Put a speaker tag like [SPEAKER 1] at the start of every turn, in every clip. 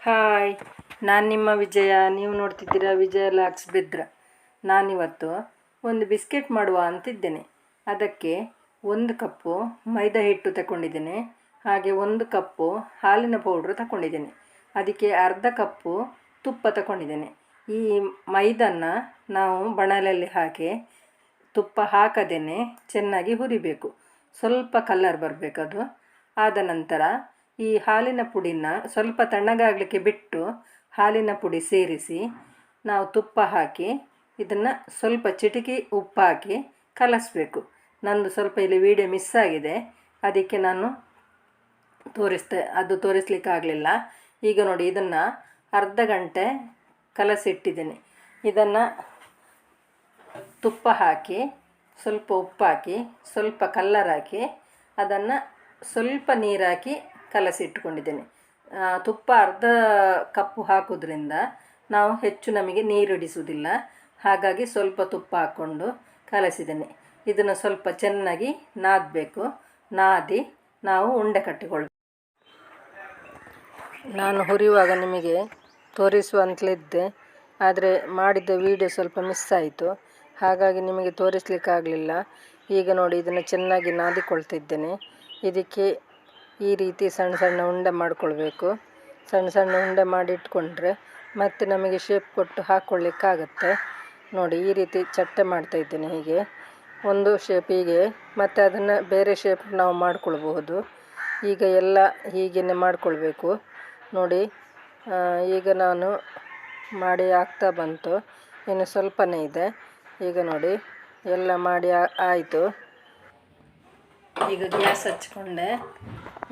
[SPEAKER 1] Hi, ನಾನು ನಿಮ್ಮ ವಿಜಯ. ನೀವು ನೋಡ್ತಿದ್ದೀರಾ ವಿಜಯ ಲಾಕ್ಸ್ ಬಿದ್ರ. ನಾನಿವತ್ತು ಒಂದು ಬಿಸ್ಕೆಟ್ ಮಾಡುವ ಅಂತಿದ್ದೇನೆ. ಅದಕ್ಕೆ 1 ಕಪ್ಪು ಮೈದಾ ಹಿಟ್ಟು ತಗೊಂಡಿದ್ದೇನೆ. ಹಾಗೆ 1 ಕಪ್ಪು ಹಾಲಿನ ಪೌಡ್ರ್ ತಗೊಂಡಿದ್ದೇನೆ. ಅದಕ್ಕೆ ಅರ್ಧ ಕಪ್ಪು ತುಪ್ಪ ತಗೊಂಡಿದ್ದೇನೆ. ಈ ಮೈದನ್ನು ನಾವು ಬಾಣಲೆಯಲ್ಲಿ ಹಾಕಿ ತುಪ್ಪ ಹಾಕದೇನೆ ಚೆನ್ನಾಗಿ ಹುರಿಬೇಕು. ಸ್ವಲ್ಪ ಕಲರ್ ಬರಬೇಕು ಅದು. ಆದ ನಂತರ ಈ ಹಾಲಿನ ಪುಡಿನ ಸ್ವಲ್ಪ ತಣ್ಣಗಾಗಲಿಕ್ಕೆ ಬಿಟ್ಟು ಹಾಲಿನ ಪುಡಿ ಸೇರಿಸಿ ನಾವು ತುಪ್ಪ ಹಾಕಿ ಇದನ್ನು ಸ್ವಲ್ಪ ಚಿಟಿಕೆ ಉಪ್ಪು ಹಾಕಿ ಕಲಸಬೇಕು. ನಂದು ಸ್ವಲ್ಪ ಇಲ್ಲಿ ವಿಡಿಯೋ ಮಿಸ್ ಆಗಿದೆ, ಅದಕ್ಕೆ ನಾನು ತೋರಿಸಲಿಕ್ಕಾಗಲಿಲ್ಲ. ಈಗ ನೋಡಿ, ಇದನ್ನು ಅರ್ಧ ಗಂಟೆ ಕಲಸಿಟ್ಟಿದ್ದೇನೆ. ಇದನ್ನು ತುಪ್ಪ ಹಾಕಿ ಸ್ವಲ್ಪ ಉಪ್ಪು ಹಾಕಿ ಸ್ವಲ್ಪ ಕಲ್ಲರ್ ಹಾಕಿ ಅದನ್ನು ಸ್ವಲ್ಪ ನೀರು ಹಾಕಿ ಕಲಸಿಟ್ಕೊಂಡಿದ್ದೇನೆ. ತುಪ್ಪ ಅರ್ಧ ಕಪ್ಪು ಹಾಕೋದ್ರಿಂದ ನಾವು ಹೆಚ್ಚು ನಮಗೆ ನೀರು ಹಿಡಿಸುವುದಿಲ್ಲ, ಹಾಗಾಗಿ ಸ್ವಲ್ಪ ತುಪ್ಪ ಹಾಕ್ಕೊಂಡು ಕಲಸಿದ್ದೇನೆ. ಇದನ್ನು ಸ್ವಲ್ಪ ಚೆನ್ನಾಗಿ ನಾದಬೇಕು. ನಾದಿ ನಾವು ಉಂಡೆ ಕಟ್ಟಿಕೊಳ್ಬೇಕು. ನಾನು ಹುರಿಯುವಾಗ ನಿಮಗೆ ತೋರಿಸುವಂತಲಿದ್ದೆ, ಆದರೆ ಮಾಡಿದ ವಿಡಿಯೋ ಸ್ವಲ್ಪ ಮಿಸ್ ಆಯಿತು, ಹಾಗಾಗಿ ನಿಮಗೆ ತೋರಿಸಲಿಕ್ಕಾಗಲಿಲ್ಲ. ಈಗ ನೋಡಿ, ಇದನ್ನು ಚೆನ್ನಾಗಿ ನಾದಿಕೊಳ್ತಿದ್ದೇನೆ. ಇದಕ್ಕೆ ಈ ರೀತಿ ಸಣ್ಣ ಸಣ್ಣ ಉಂಡೆ ಮಾಡಿಕೊಳ್ಬೇಕು. ಸಣ್ಣ ಸಣ್ಣ ಉಂಡೆ ಮಾಡಿ ಇಟ್ಕೊಂಡ್ರೆ ಮತ್ತೆ ನಮಗೆ ಶೇಪ್ ಕೊಟ್ಟು ಹಾಕ್ಕೊಳ್ಳಿಕ್ಕಾಗತ್ತೆ. ನೋಡಿ, ಈ ರೀತಿ ಚಟ್ಟೆ ಮಾಡ್ತಾಯಿದ್ದೇನೆ. ಹೀಗೆ ಒಂದು ಶೇಪ್ ಹೀಗೆ, ಮತ್ತು ಅದನ್ನು ಬೇರೆ ಶೇಪ್ ನಾವು ಮಾಡ್ಕೊಳ್ಬಹುದು. ಈಗ ಎಲ್ಲ ಹೀಗೇ ಮಾಡಿಕೊಳ್ಬೇಕು. ನೋಡಿ, ಈಗ ನಾನು ಮಾಡಿ ಆಗ್ತಾ ಬಂತು, ಇನ್ನು ಸ್ವಲ್ಪನೇ ಇದೆ. ಈಗ ನೋಡಿ, ಎಲ್ಲ ಮಾಡಿ ಆಯಿತು. ಈಗ ಗ್ಯಾಸ್ ಹಚ್ಕೊಂಡೆ.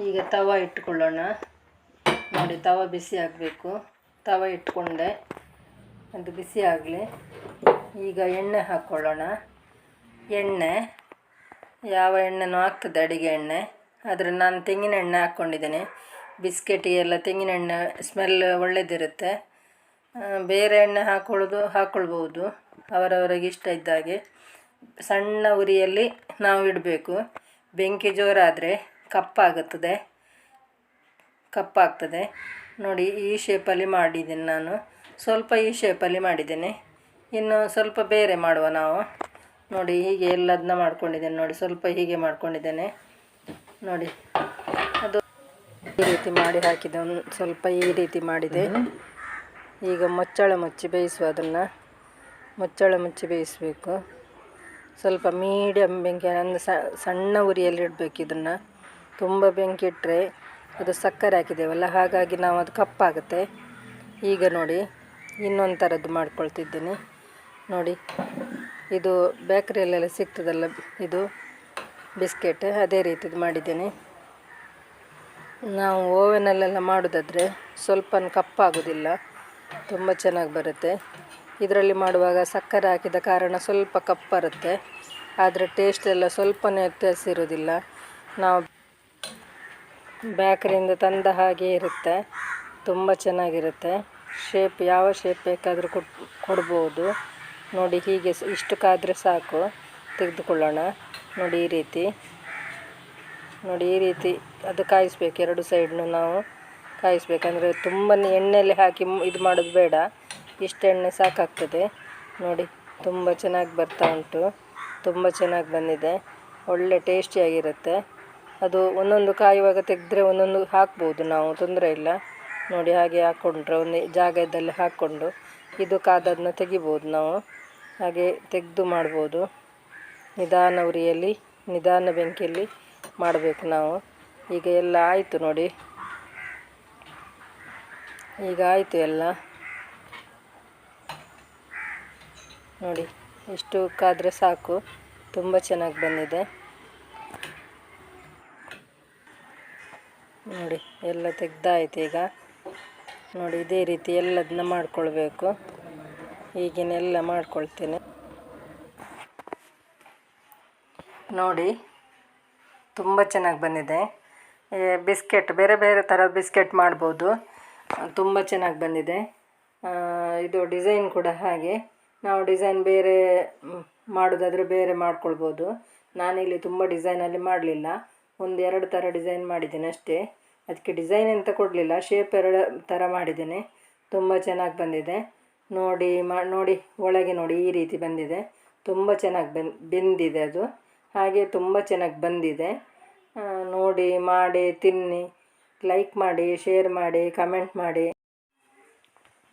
[SPEAKER 1] ಈಗ ತವ ಇಟ್ಕೊಳ್ಳೋಣ. ನೋಡಿ, ತವ ಬಿಸಿ ಆಗಬೇಕು. ತವ ಇಟ್ಕೊಂಡೆ, ಅದು ಬಿಸಿ ಆಗಲಿ. ಈಗ ಎಣ್ಣೆ ಹಾಕ್ಕೊಳ್ಳೋಣ. ಎಣ್ಣೆ ಯಾವ ಎಣ್ಣೆನೂ ಆಗ್ತದೆ, ಅಡಿಗೆ ಎಣ್ಣೆ. ಆದರೆ ನಾನು ತೆಂಗಿನ ಎಣ್ಣೆ ಹಾಕ್ಕೊಂಡಿದ್ದೇನೆ. ಬಿಸ್ಕೆಟಿಗೆಲ್ಲ ತೆಂಗಿನ ಎಣ್ಣೆ ಸ್ಮೆಲ್ ಒಳ್ಳೆಯದಿರುತ್ತೆ. ಬೇರೆ ಎಣ್ಣೆ ಹಾಕ್ಕೊಳ್ಬೋದು, ಅವರವರಿಗೆ ಇಷ್ಟ ಇದ್ದಾಗೆ. ಸಣ್ಣ ಉರಿಯಲ್ಲಿ ನಾವು ಇಡಬೇಕು. ಬೆಂಕಿ ಜೋರಾದರೆ ಕಪ್ಪಾಗ್ತದೆ. ನೋಡಿ, ಈ ಶೇಪಲ್ಲಿ ಮಾಡಿದ್ದೇನೆ ನಾನು. ಸ್ವಲ್ಪ ಈ ಶೇಪಲ್ಲಿ ಮಾಡಿದ್ದೇನೆ. ಇನ್ನು ಸ್ವಲ್ಪ ಬೇರೆ ಮಾಡುವ ನಾವು. ನೋಡಿ, ಹೀಗೆ ಎಲ್ಲದನ್ನ ಮಾಡ್ಕೊಂಡಿದ್ದೇನೆ. ನೋಡಿ, ಸ್ವಲ್ಪ ಹೀಗೆ ಮಾಡ್ಕೊಂಡಿದ್ದೇನೆ. ನೋಡಿ, ಅದು ಈ ರೀತಿ ಮಾಡಿ ಹಾಕಿದೆ. ಒಂದು ಸ್ವಲ್ಪ ಈ ರೀತಿ ಮಾಡಿದೆ. ಈಗ ಮುಚ್ಚಳ ಮುಚ್ಚಿ ಬೇಯಿಸುವ. ಅದನ್ನು ಮುಚ್ಚಳ ಮುಚ್ಚಿ ಬೇಯಿಸಬೇಕು. ಸ್ವಲ್ಪ ಮೀಡಿಯಮ್ ಬೆಂಕಿ, ಅಂದರೆ ಸಣ್ಣ ಉರಿಯಲ್ಲಿ ಇಡಬೇಕು. ಇದನ್ನು ತುಂಬ ಬೆಂಕಿ ಇಟ್ಟರೆ ಅದು ಸಕ್ಕರೆ ಹಾಕಿದ್ದೇವಲ್ಲ, ಹಾಗಾಗಿ ನಾವು ಅದು ಕಪ್ಪಾಗುತ್ತೆ. ಈಗ ನೋಡಿ, ಇನ್ನೊಂದು ಥರದ್ದು ಮಾಡ್ಕೊಳ್ತಿದ್ದೀನಿ. ನೋಡಿ, ಇದು ಬೇಕರಿಯಲ್ಲೆಲ್ಲ ಸಿಗ್ತದಲ್ಲ, ಇದು ಬಿಸ್ಕೆಟ್, ಅದೇ ರೀತಿದು ಮಾಡಿದ್ದೇನೆ. ನಾವು ಓವೆನಲ್ಲೆಲ್ಲ ಮಾಡೋದಾದರೆ ಸ್ವಲ್ಪ ಕಪ್ಪಾಗೋದಿಲ್ಲ, ತುಂಬ ಚೆನ್ನಾಗಿ ಬರುತ್ತೆ. ಇದರಲ್ಲಿ ಮಾಡುವಾಗ ಸಕ್ಕರೆ ಹಾಕಿದ ಕಾರಣ ಸ್ವಲ್ಪ ಕಪ್ಪು ಬರುತ್ತೆ, ಆದರೆ ಟೇಸ್ಟ್ ಎಲ್ಲ ಸ್ವಲ್ಪನೇ ವ್ಯತ್ಯಾಸ ಇರೋದಿಲ್ಲ. ನಾವು ಬೇಕರಿಯಿಂದ ತಂದ ಹಾಗೆ ಇರುತ್ತೆ, ತುಂಬ ಚೆನ್ನಾಗಿರುತ್ತೆ. ಶೇಪ್ ಯಾವ ಶೇಪ್ ಬೇಕಾದರೂ ಕೊಡ್ಬೋದು. ನೋಡಿ, ಹೀಗೆ ಇಷ್ಟು ಕಾದರೆ ಸಾಕು. ತೆಗೆದುಕೊಳ್ಳೋಣ. ನೋಡಿ, ಈ ರೀತಿ. ನೋಡಿ, ಈ ರೀತಿ ಅದು ಕಾಯಿಸ್ಬೇಕು. ಎರಡು ಸೈಡ್ನು ನಾವು ಕಾಯಿಸ್ಬೇಕಂದ್ರೆ ತುಂಬ ಎಣ್ಣೆಯಲ್ಲಿ ಹಾಕಿ ಇದು ಮಾಡೋದು ಬೇಡ. ಇಷ್ಟು ಎಣ್ಣೆ ಸಾಕಾಗ್ತದೆ. ನೋಡಿ, ತುಂಬ ಚೆನ್ನಾಗಿ ಬರ್ತಾ ಉಂಟು. ತುಂಬ ಚೆನ್ನಾಗಿ ಬಂದಿದೆ. ಒಳ್ಳೆ ಟೇಸ್ಟಿಯಾಗಿರುತ್ತೆ. ಅದು ಒಂದೊಂದು ಕಾಯುವಾಗ ತೆಗೆದ್ರೆ ಒಂದೊಂದು ಹಾಕ್ಬೋದು ನಾವು, ತೊಂದರೆ ಇಲ್ಲ. ನೋಡಿ, ಹಾಗೆ ಹಾಕ್ಕೊಂಡ್ರೆ ಒಂದು ಜಾಗದಲ್ಲಿ ಹಾಕ್ಕೊಂಡು ಇದು ಕಾದದನ್ನ ತೆಗಿಬೋದು ನಾವು. ಹಾಗೆ ತೆಗೆದು ಮಾಡ್ಬೋದು. ನಿಧಾನ ಉರಿಯಲ್ಲಿ ನಿಧಾನ ಬೆಂಕಿಯಲ್ಲಿ ಮಾಡಬೇಕು ನಾವು. ಈಗ ಎಲ್ಲ ಆಯಿತು ನೋಡಿ. ಈಗ ಆಯಿತು ಎಲ್ಲ. ನೋಡಿ, ಇಷ್ಟು ಕಾದರೆ ಸಾಕು. ತುಂಬ ಚೆನ್ನಾಗಿ ಬಂದಿದೆ. ನೋಡಿ, ಎಲ್ಲ ತೆಗ್ದಾಯ್ತು ಈಗ. ನೋಡಿ, ಇದೇ ರೀತಿ ಎಲ್ಲದನ್ನ ಮಾಡಿಕೊಳ್ಬೇಕು. ಹೀಗೇನೆಲ್ಲ ಮಾಡ್ಕೊಳ್ತೇನೆ. ನೋಡಿ, ತುಂಬ ಚೆನ್ನಾಗಿ ಬಂದಿದೆ. ಬಿಸ್ಕೆಟ್ ಬೇರೆ ಬೇರೆ ಥರದ ಬಿಸ್ಕೆಟ್ ಮಾಡ್ಬೋದು. ತುಂಬ ಚೆನ್ನಾಗಿ ಬಂದಿದೆ. ಇದು ಡಿಸೈನ್ ಕೂಡ ಹಾಗೆ ನಾವು ಡಿಸೈನ್ ಬೇರೆ ಮಾಡೋದಾದರೆ ಬೇರೆ ಮಾಡ್ಕೊಳ್ಬೋದು. ನಾನಿಲ್ಲಿ ತುಂಬ ಡಿಸೈನಲ್ಲಿ ಮಾಡಲಿಲ್ಲ, ಒಂದು 2 ಥರ ಡಿಸೈನ್ ಮಾಡಿದ್ದೇನೆ ಅಷ್ಟೇ. ಅದಕ್ಕೆ ಡಿಸೈನ್ ಎಂತ ಕೊಡಲಿಲ್ಲ, ಶೇಪ್ 2 ಥರ ಮಾಡಿದ್ದೇನೆ. ತುಂಬ ಚೆನ್ನಾಗಿ ಬಂದಿದೆ. ನೋಡಿ ಒಳಗೆ ನೋಡಿ ಈ ರೀತಿ ಬಂದಿದೆ. ತುಂಬ ಚೆನ್ನಾಗಿ ಬೆಂದಿದೆ ಅದು, ಹಾಗೆ ತುಂಬ ಚೆನ್ನಾಗಿ ಬಂದಿದೆ. ನೋಡಿ ಮಾಡಿ ತಿನ್ನಿ, ಲೈಕ್ ಮಾಡಿ, ಶೇರ್ ಮಾಡಿ, ಕಮೆಂಟ್ ಮಾಡಿ.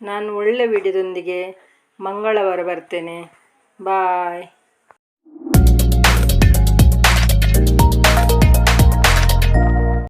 [SPEAKER 1] ನಾನು ಒಳ್ಳೆ ವಿಡಿಯೋದೊಂದಿಗೆ ಮಂಗಳವಾರ ಬರ್ತೇನೆ. ಬಾಯ್.